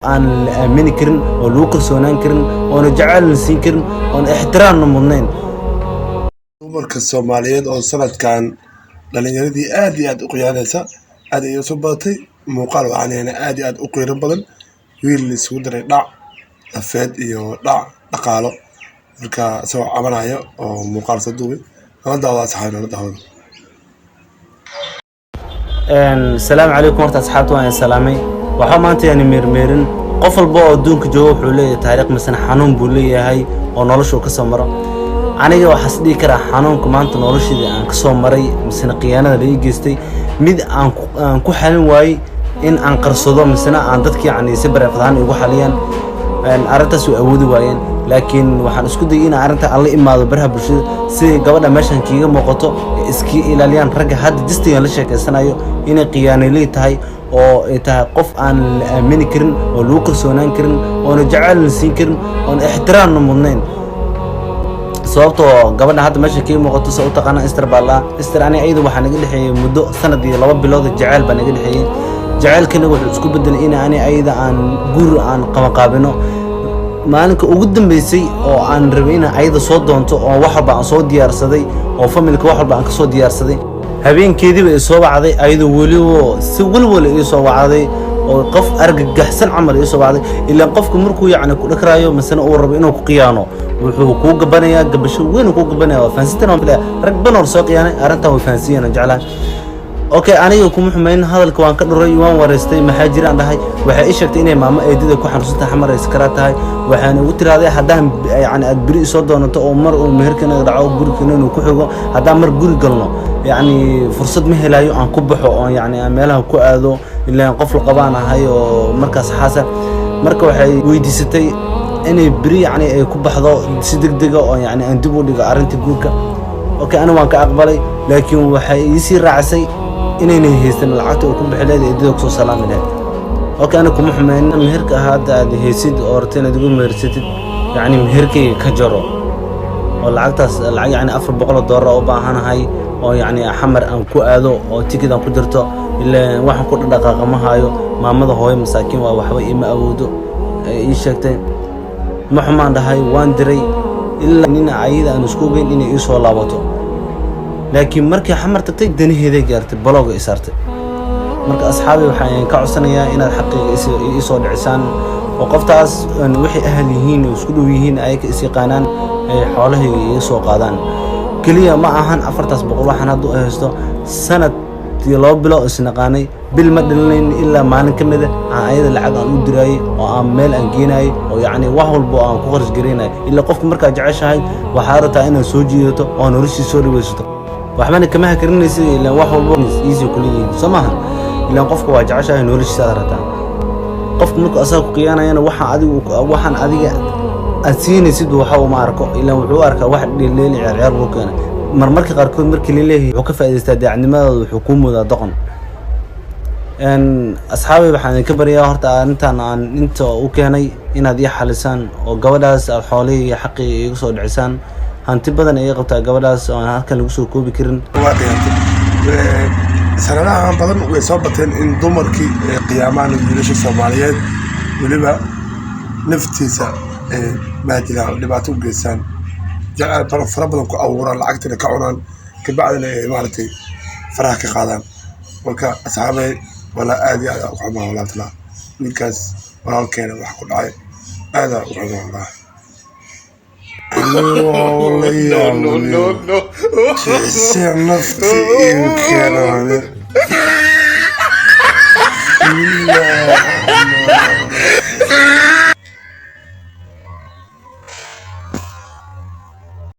aan la aamini karin oo lagu kalsoonaan karin oo jacayl la siin karin oo ixtiraam mudnayn dumarka Soomaaliyeed oo sanadkan dhalinyaradii aad iyo aad u qiyaanaysa aad ay soo badatay muuqaal waxaana aad iyo aad u qiiro badan wiil la isugu daray dhac afeed iyo dhac dhaqaalo marka soo cabanayo oo muuqaal soo duubay la daawada saxaabada la daawada السلام عليكم ورحمة أصحابتي وأنا سلامي وحمانتي يعني ميرميرن قفل بو دونك جو حولي تاريخ مثلا حنون بولي هاي ونولش وكسمرة أنا جو حسدي كرا حنون كمان تنولش دي أن كسمري مثلا قيانة اللي جستي ميد أن كحلم واي إن أنقر صدام مثلا أن تذكي يعني سبر فضان يقول حاليا أن أردت سوء أود واين لكن waxaan isku day in arinta alla imaado baraha bulshada si gabadha meeshan kiiga muuqato iski ilaaliyaan rag hadda distiga la sheekeysanayo inay qiyaanay tahay oo ay tahay qof aan la aamini karin oo lagu kalsoonaan karin oo jacayl la siin karin oo ixtiraam mudnayn sababtoo gabadha hadda meeshan kiiga muuqato soo taqaana Esther ani ayadu waxaan naga dhixiyay muddo sanad iyo 2 bilood jacayl baan naga dhixiyay jacaylkana wuxuu isku bedelay in ani ayada aan guur aan qabanqaabino maalinka ugu dambeysay oo aan rabay in ayada soo doonto oo wax walba aan soo diyaarsaday oo familka wax walba aan ka soo diyaarsaday habeenkeedii bay soo wacday ayada waliba si walwal ay soo wacday oo qof argagaxsan camal ay soo wacday ilaa qofku markuu yacni ku dhakraayo masana uu rabo inuu ku qiyaano wuxuu ku gabanayaa gabasho weyn ku gabanayaa faansitan oo rag banor soo qiyaanay arintan way faansiiyeen jeclaan okay aniga kuma xumeyn hadalka waan ka dhuray waan wareystay maxaa jiraan dhahay waxa ay sheegtay inay maamo eedida ku xanuunsan xamar iskara tahay waxaan ugu tiraaday hadaan yani aad biri soo doonato oo mar uu meherkana dhaco guriga inuu ku xigo hadaan mar guri galno yani fursad ma helayo aan ku baxo oo yani meelaha ku aado ilaa qof la qabaan ahay oo markaas xasan marka waxay weydiisatay inay biri yani ay ku baxdo si degdeg ah oo yani aan dib u dhigo arinta guurka okay ana waan ka aqbalay laakiin waxay ii raacsay inayna heystan lacagta oo ku bixileed eedada ku soo salaamay okay ana kuma xumeyn meherka hadda aad heysid oo ortayna ugu meersatid yani meherkay ka jaro oo lacagtaas lacag yani $400 oo baahanahay oo yani xamar aan ku aado oo ticket aan ku dirto ilaa waxaan ku dhaqaaqo ma hayo maamada hooyo masaakiin waa waxba ima awoodo ii sheegtay ma xumaan dhahay waan diray ilaa nina ayada aan isku geyn inay ii soo laabato laakiin markii xamar tagtay danaheeday gaartay balooga isartay marka asxaabi waxaan ka codsanayaa inaad xaqiiqa ii soo dhicisaan oo qoftaas wixii ahal yihiin oo isku dhow yihiin ay ka isqaanaan ay xoolaha ii soo qaadaan kaliya ma ahan 400 waxaan hadda haysto sanad iyo 2 bilood isnaqaanay bil ma dhilin ilaa maalin kamid ah ayada lacag aan u diray oo aan meel aan geenay oo yani wax walba aan ku qarash gareynay ilaa qofka marka jeceshahay waxa rabtaa inaad soo jiidato oo noloshiisa soo dhaweysato waxbana kama hakarinaysa ilaa wax walba easy kuliin samahan ilaa qofka waa jeceshahay noloshiisa rabtaa qofka marka asaga ku qiyaanayna waxaan adiga asiinaysid waxa uu ma arko ilaa wuxuu arkaa wax dhileel ciyaar uu keenay marmarka qaarkood markii la leeyahay wuxuu ka faa'iideystaa daacnimadooda wuxuu ku mudaa doqon asxaabi waxaan ka bariyaa horta arintan aan inta u keenay inaad ii xalisaan oo gabadhaas xoolaha iyo xaqi iga soo dhicisaan hanti badan ay qabtaa gabadhaas oo aan halkan lagu soo koobi karin sanadaha badan way soo bateen in dumarkii qiyaamaha wiilasha Soomaaliyeed waliba naftiisa maadila dhibaato u geystaan jacayl fara badan ku abuuraan lacagtana ka cunaan ka bacdina maartay faraha ka qaadaan marka asxaabay wala aad iyo aad u xuma walaatla wiilkaas walaalkeena wax ku dhacay aad u xuma walaa no.